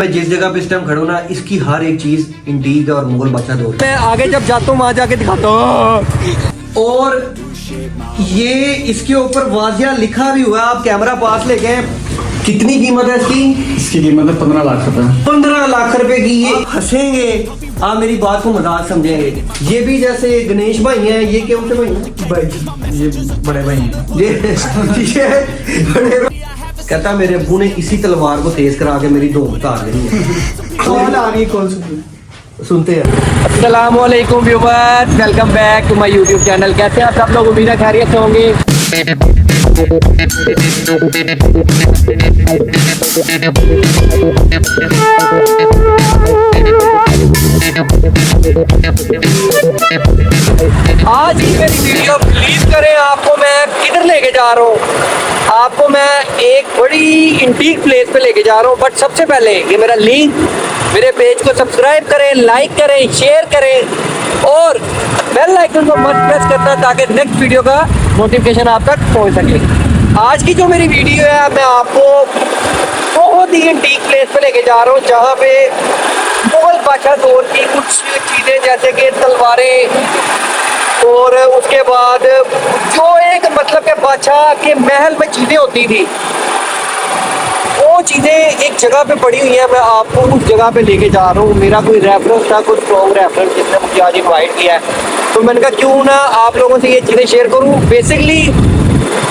मैं जिस जगह पे इस टाइम खड़ा हूं ना, इसकी हर एक चीज इंटीक है और मुगल बादशाह दौर। मैं आगे जब जाता हूँ वहां जाके दिखाता हूँ। और ये इसके ऊपर वाजिया लिखा भी हुआ है, आप कैमरा पास लेके हैं। कितनी कीमत है इसकी? इसकी कीमत है 15 लाख रुपए। 15 लाख रुपए की। ये हंसेंगे, आप मेरी बात को मजाक समझेंगे। ये भी जैसे गणेश भाई हैं, ये कौन से भाई हैं? भाई ये बड़े भाई हैं। ये बड़े भाई। कहता मेरे अब्बू ने इसी तलवार को तेज करा के मेरी धौंस उतार देनी है। कौन आ रही कौन सी सुनते हैं। अस्सलाम वालेकुम viewers, welcome back to my YouTube channel. कैसे हैं आप सब लोग? उम्मीद है खैरियत से होंगे। आज की मेरी वीडियो बिलीव करें, आपको मैं किधर लेके जा रहा हूँ। आपको मैं एक बड़ी इंटीक प्लेस पे लेके जा रहा हूँ। बट सबसे पहले ये मेरा लिंक, मेरे पेज को सब्सक्राइब करें, लाइक करें, शेयर करें और बेल आइकन को मस्ट प्रेस करना ताकि नेक्स्ट वीडियो का नोटिफिकेशन आप तक पहुंच सके। आज की जो मेरी वीडियो है, मैं आपको बहुत ही इंटीक प्लेस पे लेके जा रहा हूँ जहाँ पे मुगल बादशाह दौर की कुछ चीज़ें जैसे कि तलवारें और उसके बाद जो एक मतलब के बादशाह के महल में चीज़ें होती थी, वो चीज़ें एक जगह पे पड़ी हुई हैं। मैं आपको उस जगह पे लेके जा रहा हूँ। मेरा कोई रेफरेंस था, कुछ स्ट्रॉन्ग रेफरेंस जिसने मुझे आज इन्वाइट किया है, तो मैंने कहा क्यों ना आप लोगों से ये चीज़ें शेयर करूँ। बेसिकली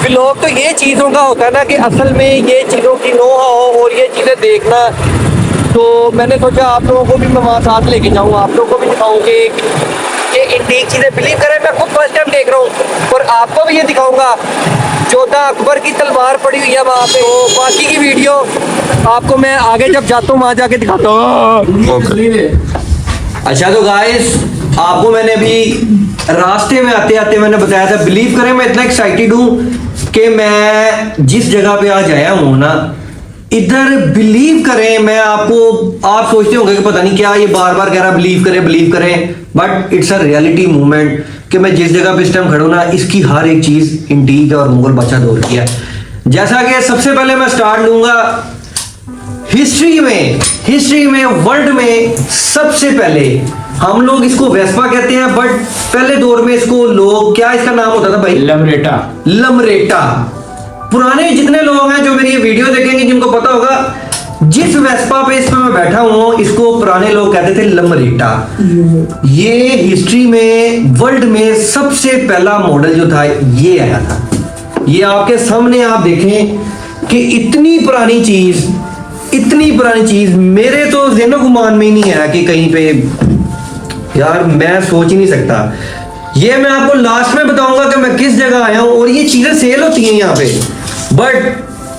व्लॉग तो ये चीज़ों का होता है ना कि असल में ये चीज़ों की नोहा हो और ये चीज़ें देखना, तो मैंने सोचा आप लोगों को भी मैं वहाँ साथ लेके जाऊँ, आप लोगों को भी दिखाऊँ कि ये इंटीक चीज़ें। बिलीव करें, मैं खुद फर्स्ट टाइम देख रहा हूँ और आपको भी ये दिखाऊँगा। जोधा अकबर की तलवार पड़ी हुई है वहाँ पे। तो बाकी की वीडियो आपको मैं आगे जब जाता हूँ वहाँ जाके दिखाता हूँ। अच्छा तो गाइस, आपको मैंने अभी रास्ते में आते आते मैंने बताया था, बिलीव करें मैं इतना एक्साइटेड हूँ कि मैं जिस जगह पे आज आया हूँ ना, इधर बिलीव करें मैं आपको, आप सोचते होंगे कि पता नहीं क्या ये बार बार कह रहा बिलीव करें, but it's a reality movement कि मैं जिस जगह पे इस टाइम खड़ा हूं ना, इसकी हर एक चीज इंटीक है और मुगल बादशाह दौर की है। जैसा कि सबसे पहले मैं स्टार्ट लूंगा हिस्ट्री में वर्ल्ड में सबसे पहले हम लोग इसको वेस्पा कहते हैं, बट पहले दौर में इसको लोग क्या इसका नाम होता था भाई? लमरेटा। पुराने जितने लोग हैं जो मेरी ये वीडियो देखेंगे, जिनको पता होगा जिस वेस्पा पे इस पे मैं बैठा हूं, इसको पुराने लोग कहते थे लमरेटा। ये हिस्ट्री में वर्ल्ड में सबसे पहला मॉडल जो था ये आया था। ये आपके सामने आप देखें कि इतनी पुरानी चीज मेरे तो ज़हनो गुमान में ही नहीं आया कि कहीं पे, यार मैं सोच ही नहीं सकता। ये मैं आपको लास्ट में बताऊंगा कि मैं किस जगह आया हूं। और ये चीजें सेल होती हैं यहाँ पे, बट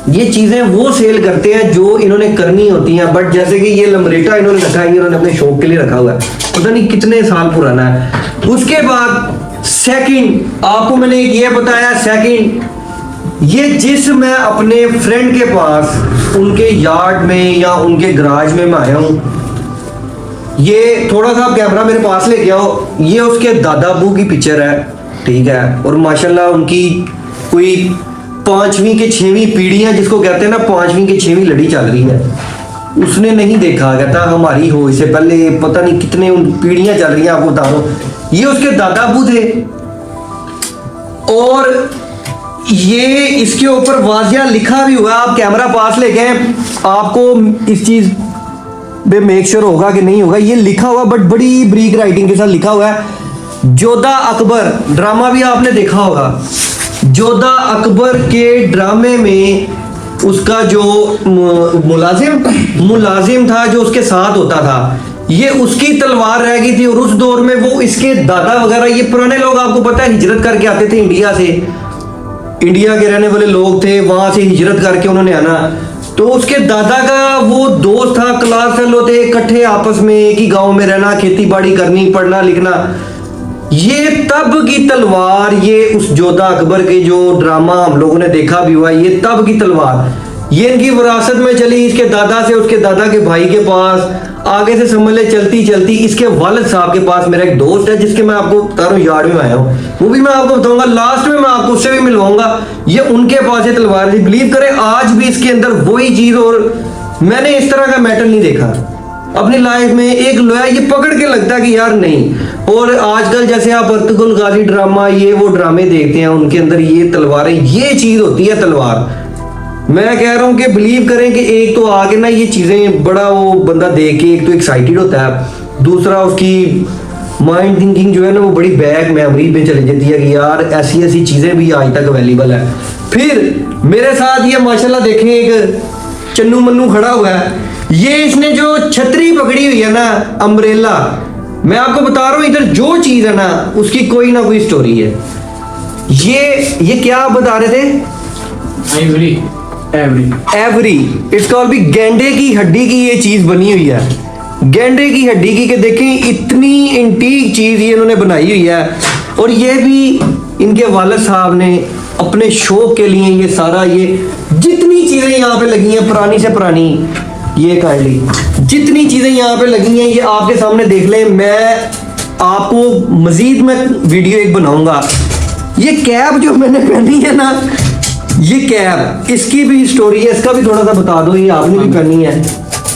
ये चीजें वो सेल करते हैं जो इन्होंने करनी होती हैं। बट जैसे कि ये लमरेटा इन्होंने रखा है, इन्होंने अपने शौक के लिए रखा हुआ है, पता नहीं कितने साल पुराना है। उसके बाद सेकंड आपको मैंने ये बताया, सेकंड ये जिस मैं अपने फ्रेंड के पास उनके यार्ड में या उनके गराज में मैं आया हूं, ये थोड़ा सा कैमरा मेरे पास लेके आओ। ये उसके दादा अब्बू की पिक्चर है, ठीक है। और माशाल्लाह उनकी कोई 5वीं के 6वीं पीढ़ियां जिसको कहते हैं ना, 5वीं के 6वीं लड़ी चल रही है। उसने नहीं देखा, कहता हमारी हो इससे पहले पता नहीं कितने पीढ़ियां चल रही हैं, आपको बता दो। ये उसके दादा अब्बू थे और ये इसके ऊपर वाजिया लिखा भी हुआ। आप कैमरा पास लेके आपको इस चीज पे मेक श्योर होगा कि नहीं होगा, ये लिखा हुआ बट बड़ी ब्रीक राइटिंग के साथ लिखा हुआ है। जोधा अकबर ड्रामा भी आपने देखा होगा। जोधा अकबर के ड्रामे में उसका जो मुलाजिम था जो उसके साथ होता था, ये उसकी तलवार रह गई थी। और उस दौर में वो इसके दादा वगैरह, ये पुराने लोग आपको पता है हिजरत करके आते थे इंडिया से, इंडिया के रहने वाले लोग थे, वहां से हिजरत करके उन्होंने आना। तो उसके दादा का वो दोस्त था, क्लास फेलो थे, इकट्ठे आपस में एक ही गांव में रहना, खेती बाड़ी करनी, पढ़ना लिखना। ये तब की तलवार, ये उस जोधा अकबर के जो ड्रामा हम लोगों ने देखा भी हुआ, ये तब की तलवार, ये इनकी विरासत में चली इसके दादा से, उसके दादा के भाई के पास, आगे से समझ ले चलती चलती इसके वालिद साहब के पास। मेरा एक दोस्त है जिसके मैं आपको बता रहा हूँ यार्ड में आया हूँ, वो भी मैं आपको बताऊंगा, लास्ट में मैं आपको उससे भी मिलवाऊंगा। ये उनके पास ये तलवार थी। बिलीव करें आज भी इसके अंदर वही चीज और मैंने इस तरह का मैटर नहीं देखा अपनी लाइफ में। एक लोया ये पकड़ के लगता है कि यार नहीं। और आजकल जैसे आप अर्तुगरुल गाजी ड्रामा ये वो ड्रामे देखते हैं, उनके अंदर ये तलवारें, ये चीज होती है तलवार। मैं कह रहा हूँ कि बिलीव करें कि एक तो आगे ना ये चीजें बड़ा वो बंदा देख के एक तो एक्साइटेड होता है, दूसरा उसकी माइंड थिंकिंग जो है ना वो बड़ी बैक मेमोरी पे चली जाती है कि यार ऐसी ऐसी चीजें भी आज तक अवेलेबल है। फिर मेरे साथ ये माशाल्लाह देखें एक चन्नू मन्नू खड़ा हुआ है, ये इसने जो छतरी पकड़ी हुई है ना अम्ब्रेला, मैं आपको बता रहा हूँ इधर जो चीज है ना उसकी कोई ना कोई स्टोरी है। ये क्या आप बता रहे थे? एवरी इट्स कॉल्ड भी गेंडे की हड्डी की ये चीज बनी हुई है, गेंडे की हड्डी की। कि देखें इतनी इंटीक चीज ये इन्होंने बनाई हुई है। और ये भी इनके वालिद साहब ने अपने शौक के लिए ये सारा ये जितनी चीजें यहाँ पे लगी हैं पुरानी से पुरानी, ये काइंडली जितनी चीजें यहाँ पे लगी हैं ये आपके सामने देख लें। मैं आपको मजीद में वीडियो एक बनाऊंगा। ये कैप जो मैंने पहनी है ना, ये कैप इसकी भी स्टोरी है, इसका भी थोड़ा सा बता दो। ये आपने भी पहनी है,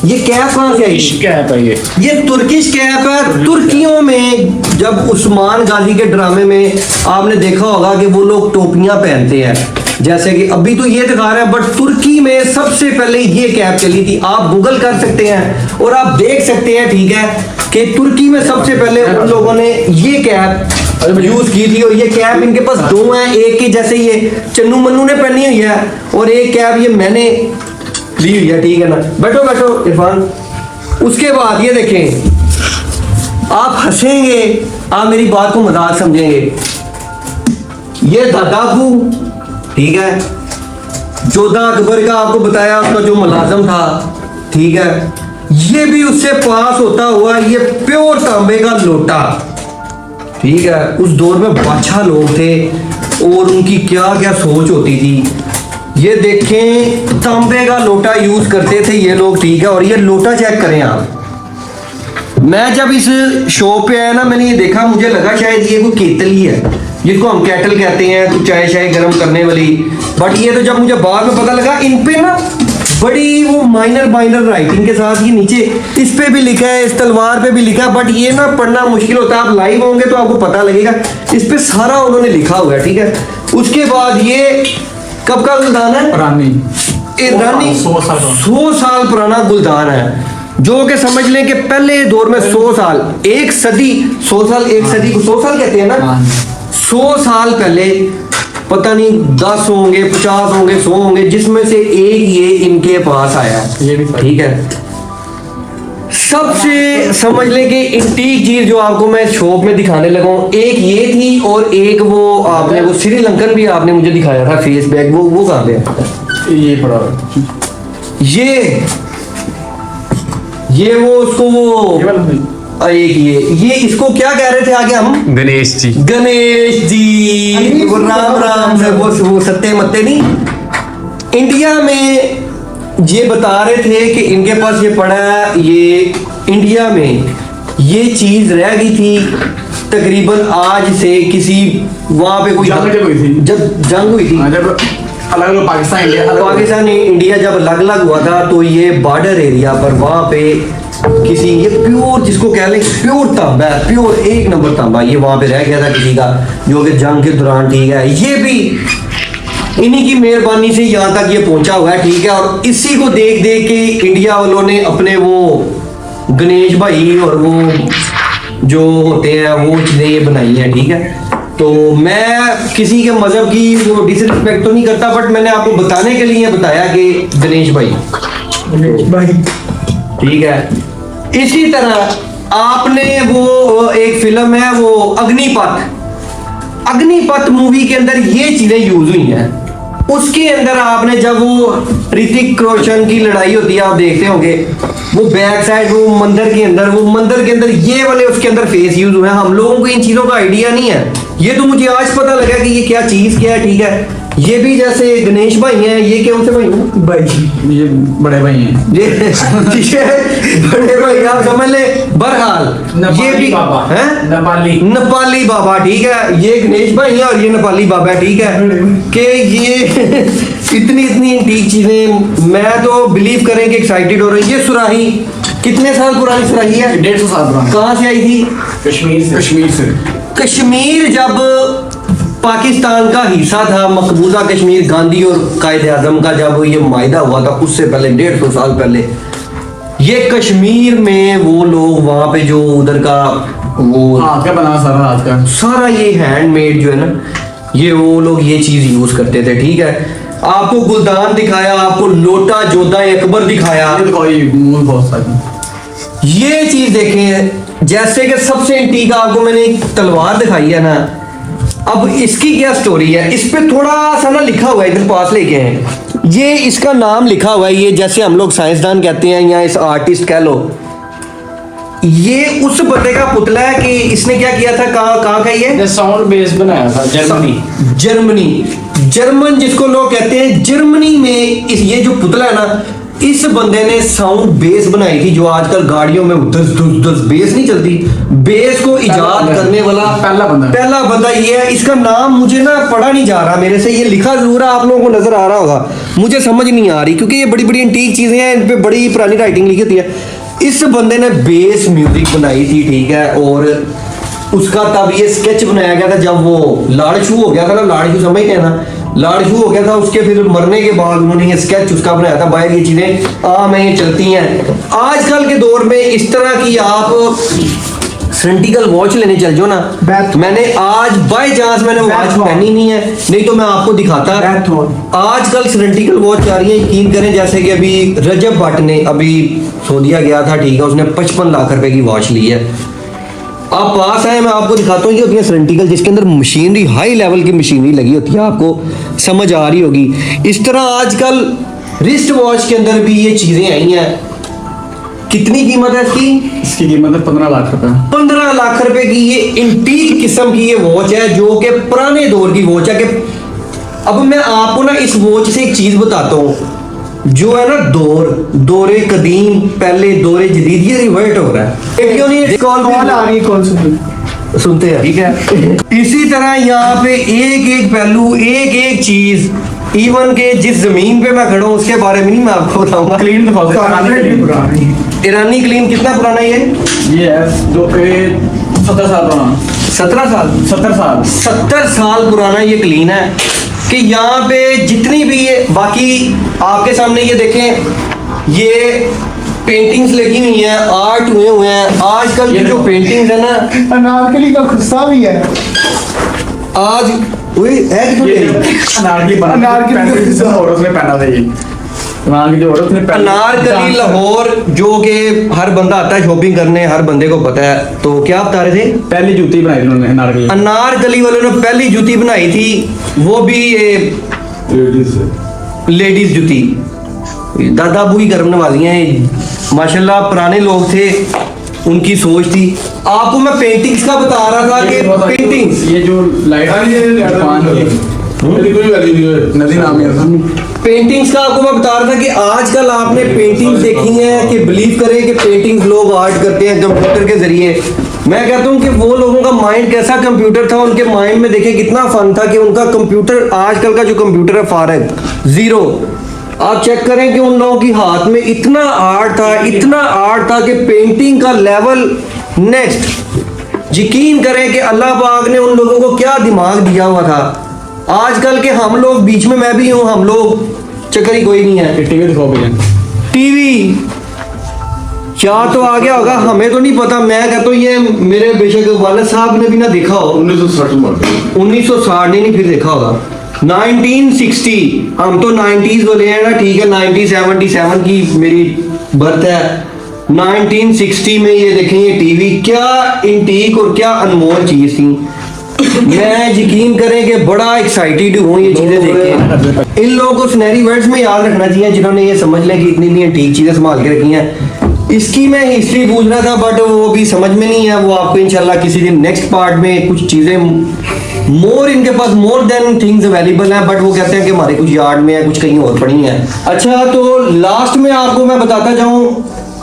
ये कैप कहाँ से आई? कैप है ये तुर्किश कैप है। तुर्कियों में जब उस्मान गाजी के ड्रामे में आपने देखा होगा कि वो लोग टोपियां पहनते हैं, जैसे कि अभी तो ये दिखा रहे हैं, बट तुर्की में सबसे पहले ये कैप चली थी। आप गूगल कर सकते हैं और आप देख सकते हैं, ठीक है, कि तुर्की में सबसे पहले उन लोगों ने ये कैप यूज की थी। और ये कैप इनके पास दो हैं, एक की जैसे ये चन्नू मन्नू ने पहनी हुई है और एक कैप ये मैंने ली हुई है, ठीक है ना। बैठो बैठो इरफान। उसके बाद ये देखें, आप हंसेंगे, आप मेरी बात को मजाक समझेंगे। ये था डाकू, ठीक है, जोधा अकबर का आपको बताया उसका जो मुलाजम था, ठीक है। ये भी उससे पास होता हुआ ये प्योर तांबे का लोटा, ठीक है। उस दौर में बादशाह लोग थे और उनकी क्या क्या सोच होती थी। ये देखें तांबे का लोटा यूज करते थे ये लोग, ठीक है। और ये लोटा चेक करें आप। मैं जब इस शो पे आया ना, मैंने ये देखा, मुझे लगा शायद ये कोई केतली है जिसको हम कैटल कहते हैं, कुछ चाय शाय गर्म करने वाली। बट ये तो जब मुझे बाद में पता लगा इन पे ना बड़ी वो माइनर राइटिंग के साथ ये नीचे इस पे भी लिखा है, इस तलवार पे भी लिखा है, बट ये ना पढ़ना मुश्किल होता है। आप लाइव होंगे तो आपको पता लगेगा, इस पे सारा उन्होंने लिखा हुआ है, ठीक है। उसके बाद ये कब का गुलदान है? रानी 100 साल पुराना गुलदान है, जो कि समझ लें कि पहले दौर में 100 साल, एक सदी, 100 साल, एक सदी को 100 साल कहते हैं ना। 100 साल पहले पता नहीं 10 होंगे, 50 होंगे, 100 होंगे, जिसमें से एक ये इनके पास आया, ये भी ठीक है। सबसे समझ लें कि इंटीक चीज जो आपको मैं शॉप में दिखाने लगा हूं, एक ये थी और एक वो आपने वो श्रीलंकन भी आपने मुझे दिखाया था फेस बैग, वो कहाँ पे है? ये पड़ा ये वो उसको वो एक ये इसको क्या कह रहे थे आगे हम? गणेश जी वो राम राम से वो सत्ते मत्ते नहीं। इंडिया में ये बता रहे थे कि इनके पास ये पड़ा है, ये इंडिया में ये चीज रह गई थी तकरीबन आज से किसी वहां पे कोई जंग हुई थी, जब जंग हुई थी, जब अलग पाकिस्तान इंडिया जब अलग अलग हुआ था, तो ये बॉर्डर एरिया पर वहां पे किसी ये प्योर जिसको कह लें प्योर तांबा, प्योर एक नंबर तांबा ये वहां पे रह गया था किसी का, जो कि जंग के दौरान, ठीक है। ये भी इन्हीं की मेहरबानी से यहाँ तक ये पहुंचा हुआ है, ठीक है। और इसी को देख देख के इंडिया वालों ने अपने वो गणेश भाई और वो जो होते हैं वो चीजें ये बनाई हैं, ठीक है। तो मैं किसी के मजहब की वो डिसरिस्पेक्ट तो नहीं करता, बट मैंने आपको बताने के लिए बताया कि गणेश भाई, ठीक है। इसी तरह आपने वो एक फिल्म है वो अग्निपथ मूवी के अंदर ये चीजें यूज हुई हैं। उसके अंदर आपने जब वो ऋतिक रोशन की लड़ाई होती है आप देखते होंगे, वो बैक साइड वो मंदिर के अंदर ये वाले उसके अंदर फेस यूज हुए हैं। हम लोगों को इन चीजों का आइडिया नहीं है, ये तो मुझे आज पता लगा कि ये क्या चीज क्या है, ठीक है। ये भी जैसे गणेश भाई हैं, ये कौन से भाई हैं? भाई ये बड़े भाई हैं। ये बड़े भाई आप समझ ले। बहरहाल ये भी बाबा हैं, नेपाली नेपाली बाबा, ठीक है। ये गणेश भाई है और ये नेपाली बाबा है, ठीक है। कि ये इतनी एंटीक चीजें, मैं तो बिलीव करें कि एक्साइटेड हो रही है। ये सुराही कितने साल पुरानी सुराही है? 150 साल पुरानी। कहाँ से आई थी? कश्मीर से। कश्मीर जब पाकिस्तान का हिस्सा था, मकबूजा कश्मीर, गांधी और कायदे आजम का जब ये मायदा हुआ था, उससे पहले 150 साल पहले ये कश्मीर में वो लोग वहाँ पे जो उधर का वो हाथ का बना सारा, हाथ का सारा ये हैंडमेड जो है ना, ये वो लोग ये चीज यूज करते थे, ठीक है। आपको गुलदान दिखाया, आपको लोटा जोधा अकबर दिखाया, ये देखो ये मूल बहुत सारी। ये चीज देखें। जैसे कि सबसे एंटीक आपको मैंने एक तलवार दिखाई है ना, अब इसकी क्या स्टोरी है, इस पे थोड़ा सा ना लिखा हुआ है, इधर पास लेके हैं, ये इसका नाम लिखा हुआ है, ये जैसे हम लोग साइंसदान कहते हैं या इस आर्टिस्ट कह लो, ये उस बंदे का पुतला है कि इसने क्या किया था, कहाँ का ये साउंड बेस बनाया था जर्मनी, जर्मन जिसको लोग कहते हैं, जर्मनी में इस ये जो पुतला है ना, इस बंदे ने साउंड बेस बनाई थी, जो आजकल गाड़ियों में 10 बेस नहीं चलती, बेस को इजाद करने वाला पहला बंदा ये है। इसका नाम मुझे ना पढ़ा नहीं जा रहा मेरे से, ये लिखा जरूर है, आप लोगों को नजर आ रहा होगा, मुझे समझ नहीं आ रही, क्योंकि ये बड़ी बड़ी एंटीक चीजें हैं, इन पे बड़ी पुरानी राइटिंग लिखी होती है। इस बंदे ने बेस म्यूजिक बनाई थी, ठीक है, और उसका तब ये स्केच बनाया गया था जब वो लाड़शू हो गया था ना, लाड़शू समझते हैं ना, लाड़शू हो गया था, उसके फिर मरने के बाद उन्होंने ये स्केच उसका बनाया था। बाहर ये चीजें आम है, ये चलती हैं आजकल के दौर में। इस तरह की आप सिंटिकल वॉच लेने चल जाओ ना, मैंने आज बाय चांस मैंने वॉच पहनी नहीं है, नहीं तो मैं आपको दिखाता। आजकल सिंटिकल वॉच आ रही है, यकीन करें, जैसे कि अभी रजब भट्ट ने अभी सऊदीया गया था, ठीक है, उसने 55 लाख रुपए की वॉच ली है। आप पास आए, मैं आपको दिखाता हूँ, ये होती है सिंटिकल, जिसके अंदर मशीनरी, हाई लेवल की मशीनरी लगी होती है, आपको समझ आ रही होगी। इस तरह आजकल रिस्ट वॉच के अंदर भी ये चीजें आई हैं। कितनी कीमत है इसकी? इसकी कीमत है 15 लाख रुपए। 15 लाख रुपए की ये एंटीक किस्म की ये वॉच है, जो कि पुराने दौर की वॉच है। कि अब मैं आपको ना इस वॉच से एक चीज बताता हूँ, जो है ना दौरे कदीम, पहले दौरे जदीद, ये रिवर्ट हो रहा है। क्यों नहीं कॉल आ रही है, कौन सुनते हैं, ठीक है। इसी तरह यहाँ पे एक एक पहलू, एक एक चीज, इवन के जिस जमीन पे मैं खड़ा हूँ उसके बारे में नहीं मैं आपको बताऊंगा। क्लीन दिखाओ, ईरानी क्लीन कितना पुराना ये है? जो 17 साल पुराना। 70 साल पुराना ये क्लीन है। कि यहाँ पे जितनी भी ये, बाकी आपके सामने ये देखें, ये पेंटिंग्स लगी हुई हैं, आर्ट हुए हैं। आजकल की जो पेंटिंग्स है ना, अनारकली का खुस्सा भी है आज वही है कि अनारकली और उसने पहना था ये अनारकली लाहौर, जो कि हर बंदा आता है शॉपिंग करने, हर बंदे को पता है। तो क्या बता रहे थे? पहली जूती बनाई थी उन्होंने अनारकली वालों ने पहली जूती बनाई थी, वो भी ये लेडीज जूती। दादा अबू ही करने वाली हैं माशाल्लाह, पुराने लोग थे, उनकी सोच थी। आपको मैं पेंटिंग्स का बता रहा था कि पेंटिंग्स, ये जो लाइट नदी नाम है, पेंटिंग्स का आपको मैं बता रहा था कि आजकल आपने पेंटिंग्स देखी हैं कि बिलीव करें कि पेंटिंग्स लोग आर्ट करते हैं कंप्यूटर के जरिए। मैं कहता हूं कि वो लोगों का माइंड कैसा कंप्यूटर था, उनके माइंड में देखें कितना फन था कि उनका कंप्यूटर, आजकल का जो कंप्यूटर है फारग, जीरो। आप चेक करें कि उन लोगों की हाथ में इतना आर्ट था, इतना आर्ट था कि पेंटिंग का लेवल नेक्स्ट। यकीन करें कि अल्लाह पाक ने उन लोगों को क्या दिमाग दिया हुआ था। आजकल के हम लोग, बीच में मैं भी हूँ, हम लोग चक्कर ही कोई नहीं है। टीवी दिखाओ भैया, टीवी क्या तो आ गया होगा, हमें तो नहीं पता। मैं कहता हूँ ये मेरे बेशक वाले साहब ने भी ना देखा हो, 1960 ने नहीं फिर देखा होगा। 1960, हम तो 90s वाले हैं ना, ठीक है, 1977 की मेरी बर्थ है। 1960 में ये देखें, ये टीवी क्या इंटीक और क्या अनमोल चीज थी। मैं यकीन करें कि बड़ा एक्साइटेड हूँ ये चीजें देख के। इन लोगों को सुनहरी वर्ड्स में याद रखना चाहिए, जिन्होंने ये समझ लें कि इतनी ठीक चीजें संभाल के रखी हैं। इसकी मैं हिस्ट्री पूछ रहा था बट वो भी समझ में नहीं है। वो आपको इंशाल्लाह किसी दिन नेक्स्ट पार्ट में कुछ चीज़ें मोर इनके पास मोर देन थिंग्स अवेलेबल है, बट वो कहते हैं कि हमारे कुछ यार्ड में है, कुछ कहीं और पड़ी है। अच्छा, तो लास्ट में आपको मैं बताता जाऊं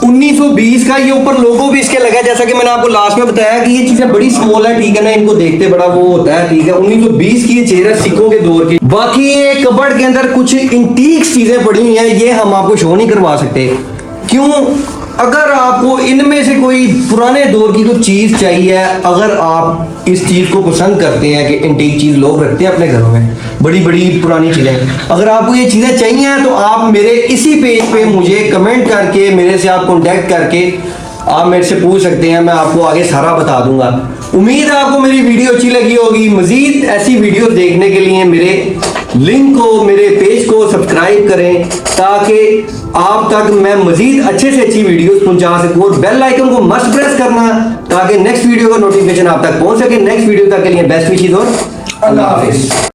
1920 का ये ऊपर लोगो भी इसके लगा है, जैसा कि मैंने आपको लास्ट में बताया कि ये चीजें बड़ी स्मॉल है, ठीक है ना, इनको देखते बड़ा वो होता है, ठीक है। 1920 की ये चेयर है सिखों के दौर की। बाकी ये कबर्ड के अंदर कुछ इंटीक्स चीजें पड़ी हुई हैं, ये हम आपको शो नहीं करवा सकते। क्यों? अगर आपको इनमें से कोई पुराने दौर की कोई चीज चाहिए, अगर आप इस चीज को पसंद करते हैं कि इंटीक चीज लोग रखते हैं अपने घरों में, बड़ी बड़ी पुरानी चीजें, अगर आपको ये चीजें चाहिए तो आप मेरे इसी पेज पे मुझे कमेंट करके मेरे से आप कांटेक्ट करके आप मेरे से पूछ सकते हैं, मैं आपको आगे सारा बता दूंगा। उम्मीद है आपको मेरी वीडियो अच्छी लगी होगी। मजीद ऐसी वीडियो देखने के लिए मेरे लिंक को, मेरे पेज को सब्सक्राइब करें ताकि आप तक मैं मजीद अच्छे से अच्छी वीडियोस पहुंचा सकूं, और बेल आइकन को मस्ट प्रेस करना ताकि नेक्स्ट वीडियो का नोटिफिकेशन आप तक पहुंच सके। नेक्स्ट वीडियो तक के लिए बेस्ट विशेस और अल्लाह हाफिज।